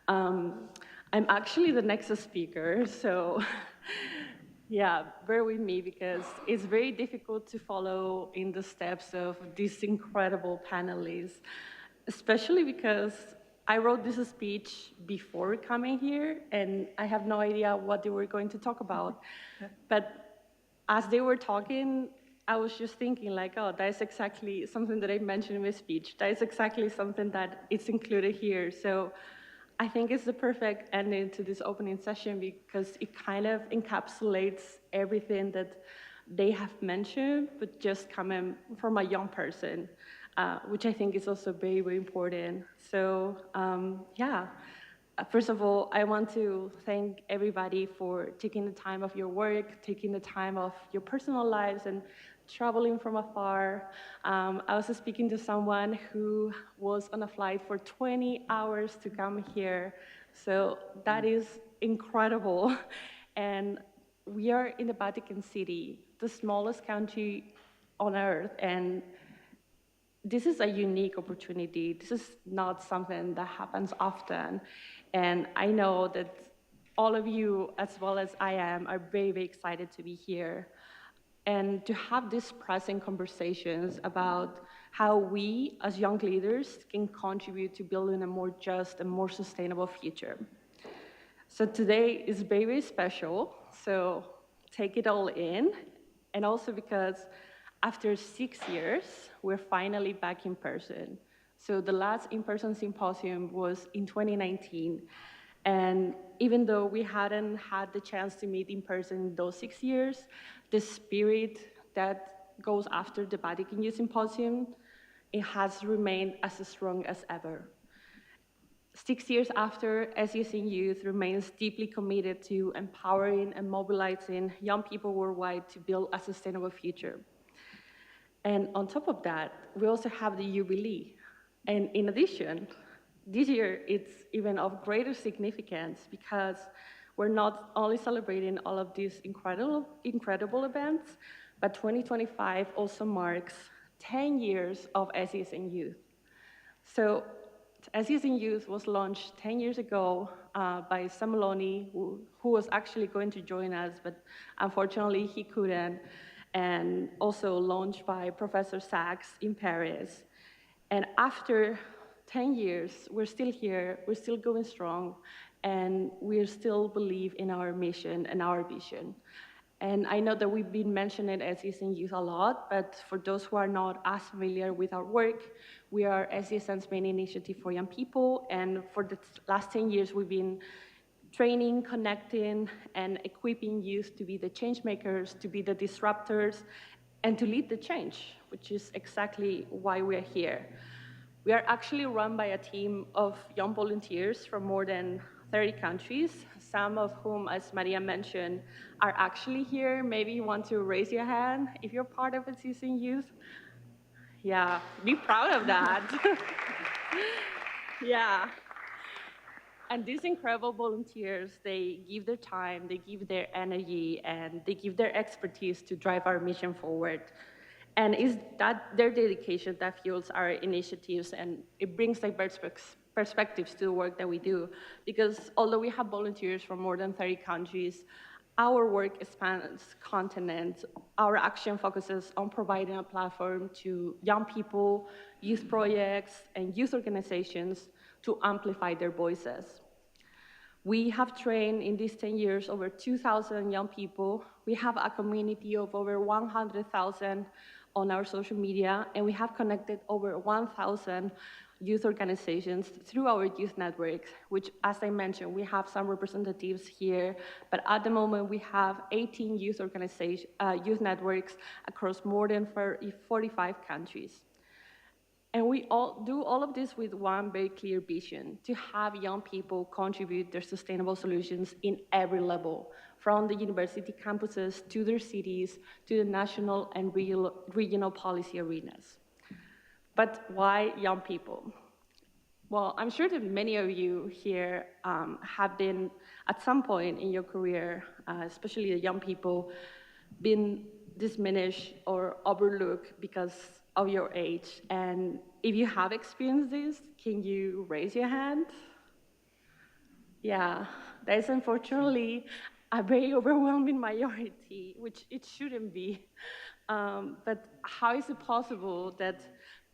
Um, I'm actually the next speaker, so yeah, bear with me because it's very difficult to follow in the steps of these incredible panelists, especially because I wrote this speech before coming here and I have no idea what they were going to talk about. But as they were talking, I was just thinking like, oh, that is exactly something that I mentioned in my speech. That is exactly something that is included here. So I think it's the perfect ending to this opening session because it kind of encapsulates everything that they have mentioned, but just coming from a young person, which I think is also very, very important. So yeah, first of all, I want to thank everybody for taking the time of your work, taking the time of your personal lives and traveling from afar. I was speaking to someone who was on a flight for 20 hours to come here. So that is incredible. And we are in the Vatican City, the smallest country on earth. And this is a unique opportunity. This is not something that happens often. And I know that all of you, as well as I am, are very, very excited to be here and to have these present conversations about how we as young leaders can contribute to building a more just and more sustainable future. So today is very, very special, so take it all in, and also because after 6 years, we're finally back in person. So the last in-person symposium was in 2019, and even though we hadn't had the chance to meet in person in those 6 years, the spirit that goes after the Vatican Youth Symposium, it has remained as strong as ever. 6 years after, SES in Youth remains deeply committed to empowering and mobilizing young people worldwide to build a sustainable future. And on top of that, we also have the Jubilee. And in addition, this year it's even of greater significance because we're not only celebrating all of these incredible events, but 2025 also marks 10 years of SES in Youth. So SES in Youth was launched 10 years ago by Samoloni, who was actually going to join us, but unfortunately he couldn't, and also launched by Professor Sachs in Paris. And after 10 years, we're still here, we're still going strong, and we still believe in our mission and our vision. And I know that we've been mentioning SES in Youth a lot, but for those who are not as familiar with our work, we are SESN's main initiative for young people, and for the last 10 years, we've been training, connecting, and equipping youth to be the change makers, to be the disruptors, and to lead the change, which is exactly why we're here. We are actually run by a team of young volunteers from more than 30 countries, some of whom, as Maria mentioned, are actually here. Maybe you want to raise your hand if you're part of SES in Youth. Yeah, be proud of that. Yeah. And these incredible volunteers, they give their time, they give their energy, and they give their expertise to drive our mission forward. And it's that their dedication that fuels our initiatives, and it brings diverse perspectives to the work that we do. Because although we have volunteers from more than 30 countries, our work spans continents. Our action focuses on providing a platform to young people, youth projects, and youth organizations to amplify their voices. We have trained in these 10 years over 2,000 young people. We have a community of over 100,000 on our social media, and we have connected over 1,000 youth organizations through our youth networks, which, as I mentioned, we have some representatives here, but at the moment we have 18 youth youth networks across more than 45 countries. And we all do all of this with one very clear vision: to have young people contribute their sustainable solutions in every level, from the university campuses to their cities, to the national and regional policy arenas. But why young people? Well, I'm sure that many of you here have been, at some point in your career, especially the young people, been diminished or overlooked because of your age. And if you have experienced this, can you raise your hand? Yeah, that is unfortunately a very overwhelming majority, which it shouldn't be. But how is it possible that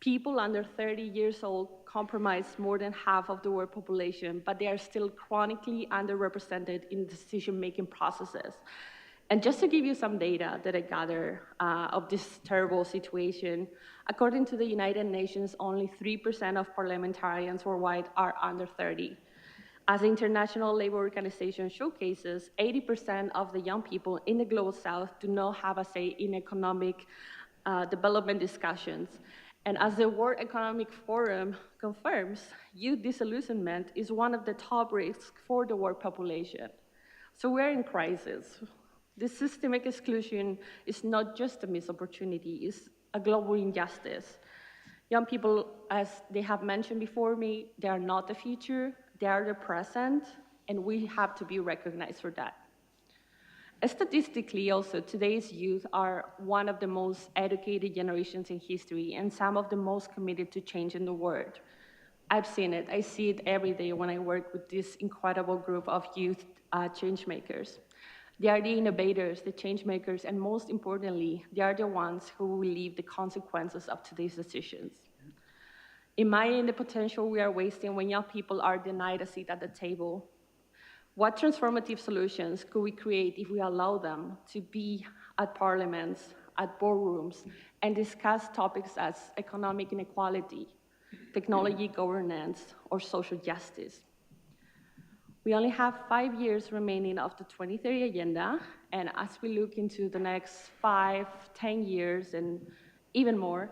people under 30 years old comprise more than half of the world population, but they are still chronically underrepresented in decision-making processes? And just to give you some data that I gather of this terrible situation, according to the United Nations, only 3% of parliamentarians worldwide are under 30. As the International Labour Organization showcases, 80% of the young people in the Global South do not have a say in economic development discussions. And as the World Economic Forum confirms, youth disillusionment is one of the top risks for the world population. So we're in crisis. This systemic exclusion is not just a missed opportunity, it's a global injustice. Young people, as they have mentioned before me, they are not the future, they are the present, and we have to be recognized for that. Statistically also, today's youth are one of the most educated generations in history and some of the most committed to change in the world. I've seen it, I see it every day when I work with this incredible group of youth change makers. They are the innovators, the change makers, and most importantly, they are the ones who will live the consequences of today's decisions. Imagine the potential we are wasting when young people are denied a seat at the table. What transformative solutions could we create if we allow them to be at parliaments, at boardrooms, and discuss topics as economic inequality, technology governance, or social justice? We only have 5 years remaining of the 2030 agenda, and as we look into the next 5, 10 years, and even more,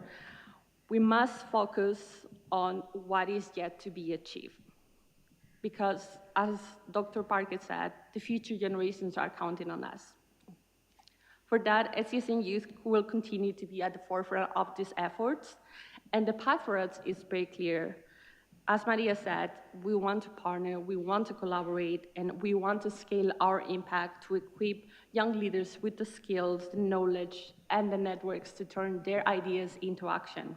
we must focus on what is yet to be achieved. Because, as Dr. Parker said, the future generations are counting on us. For that, SCSN Youth will continue to be at the forefront of these efforts, and the path for us is very clear. As Maria said, we want to partner, we want to collaborate, and we want to scale our impact to equip young leaders with the skills, the knowledge, and the networks to turn their ideas into action.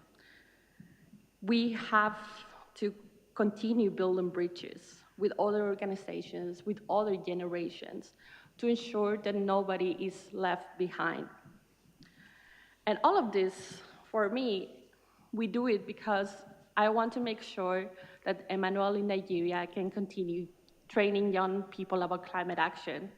We have to continue building bridges with other organizations, with other generations, to ensure that nobody is left behind. And all of this, for me, we do it because I want to make sure that Emmanuel in Nigeria can continue training young people about climate action,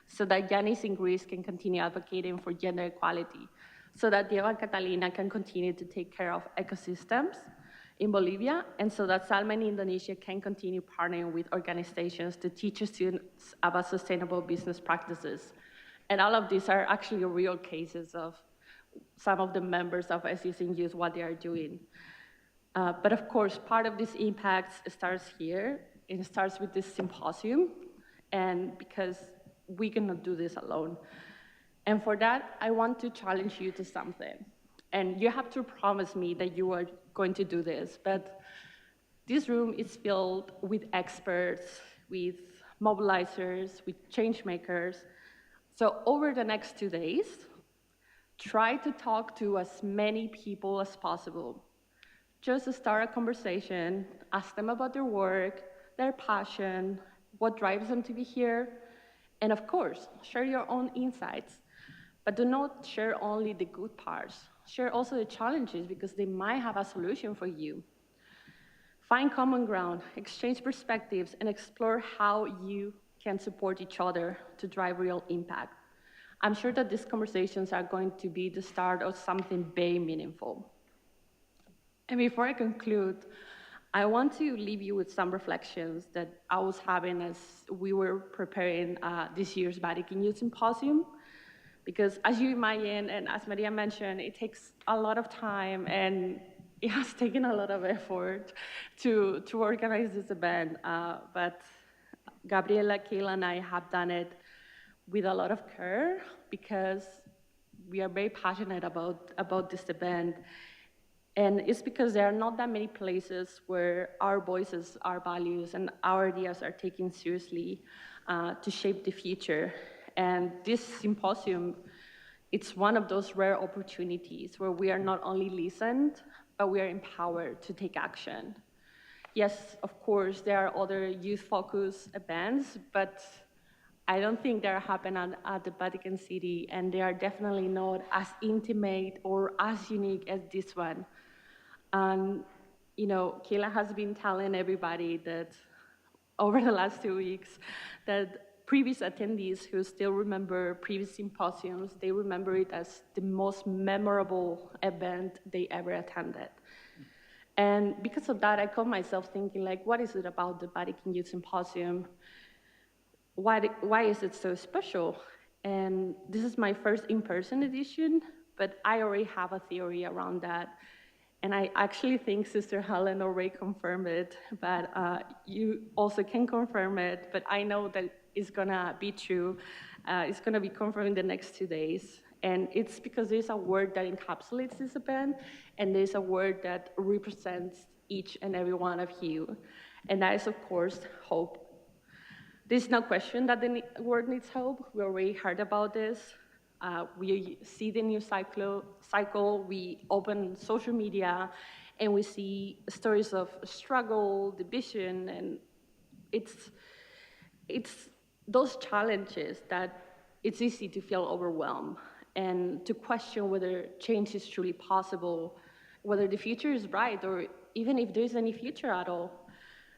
so that Yanis in Greece can continue advocating for gender equality, so that Diego and Catalina can continue to take care of ecosystems in Bolivia, and so that Salma in Indonesia can continue partnering with organizations to teach students about sustainable business practices. And all of these are actually real cases of some of the members of SCSN Youth, what they are doing. But of course, part of this impact starts here. It starts with this symposium, and because we cannot do this alone. And for that, I want to challenge you to something. And you have to promise me that you are going to do this. But this room is filled with experts, with mobilizers, with change makers. So over the next 2 days, try to talk to as many people as possible. Just start a conversation, ask them about their work, their passion, what drives them to be here, and of course, share your own insights. But do not share only the good parts. Share also the challenges, because they might have a solution for you. Find common ground, exchange perspectives, and explore how you can support each other to drive real impact. I'm sure that these conversations are going to be the start of something very meaningful. And before I conclude, I want to leave you with some reflections that I was having as we were preparing this year's Vatican Youth Symposium. Because as you imagine, and as Maria mentioned, it takes a lot of time, and it has taken a lot of effort to organize this event. But Gabriela, Kayla, and I have done it with a lot of care, because we are very passionate about this event. And it's because there are not that many places where our voices, our values, and our ideas are taken seriously to shape the future. And this symposium, it's one of those rare opportunities where we are not only listened, but we are empowered to take action. Yes, of course, there are other youth-focused events, but I don't think they're happening at the Vatican City, and they are definitely not as intimate or as unique as this one. And, you know, Kayla has been telling everybody that over the last 2 weeks that previous attendees who still remember previous symposiums, they remember it as the most memorable event they ever attended. And because of that, I caught myself thinking, like, what is it about the Vatican Youth Symposium? Why is it so special? And this is my first in-person edition, but I already have a theory around that. And I actually think Sister Helen already confirmed it, but you also can confirm it, but I know that it's gonna be true. It's gonna be confirmed in the next 2 days. And it's because there's a word that encapsulates this event, and there's a word that represents each and every one of you. And that is, of course, hope. There's no question that the world needs hope. We already heard about this. We see the news cycle, we open social media, and we see stories of struggle, division, and it's those challenges that it's easy to feel overwhelmed and to question whether change is truly possible, whether the future is bright, or even if there's any future at all.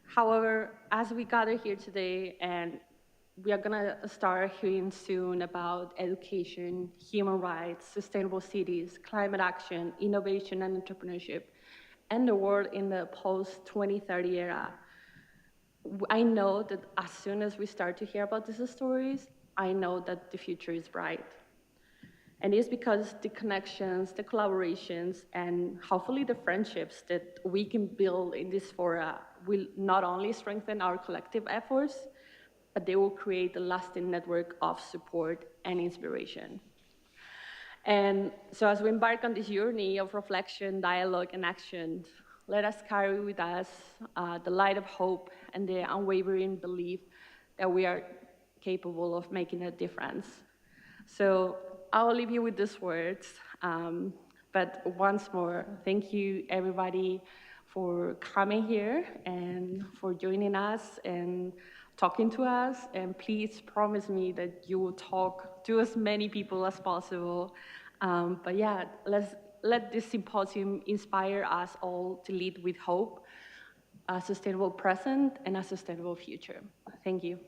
However, as we gather here today, and we are gonna start hearing soon about education, human rights, sustainable cities, climate action, innovation and entrepreneurship, and the world in the post-2030 era. I know that as soon as we start to hear about these stories, I know that the future is bright. And it's because the connections, the collaborations, and hopefully the friendships that we can build in this fora will not only strengthen our collective efforts, but they will create a lasting network of support and inspiration. And so as we embark on this journey of reflection, dialogue, and action, let us carry with us the light of hope and the unwavering belief that we are capable of making a difference. So I'll leave you with these words, but once more, thank you everybody for coming here and for joining us and talking to us, and please promise me that you will talk to as many people as possible. But yeah, let this symposium inspire us all to lead with hope, a sustainable present, and a sustainable future. Thank you.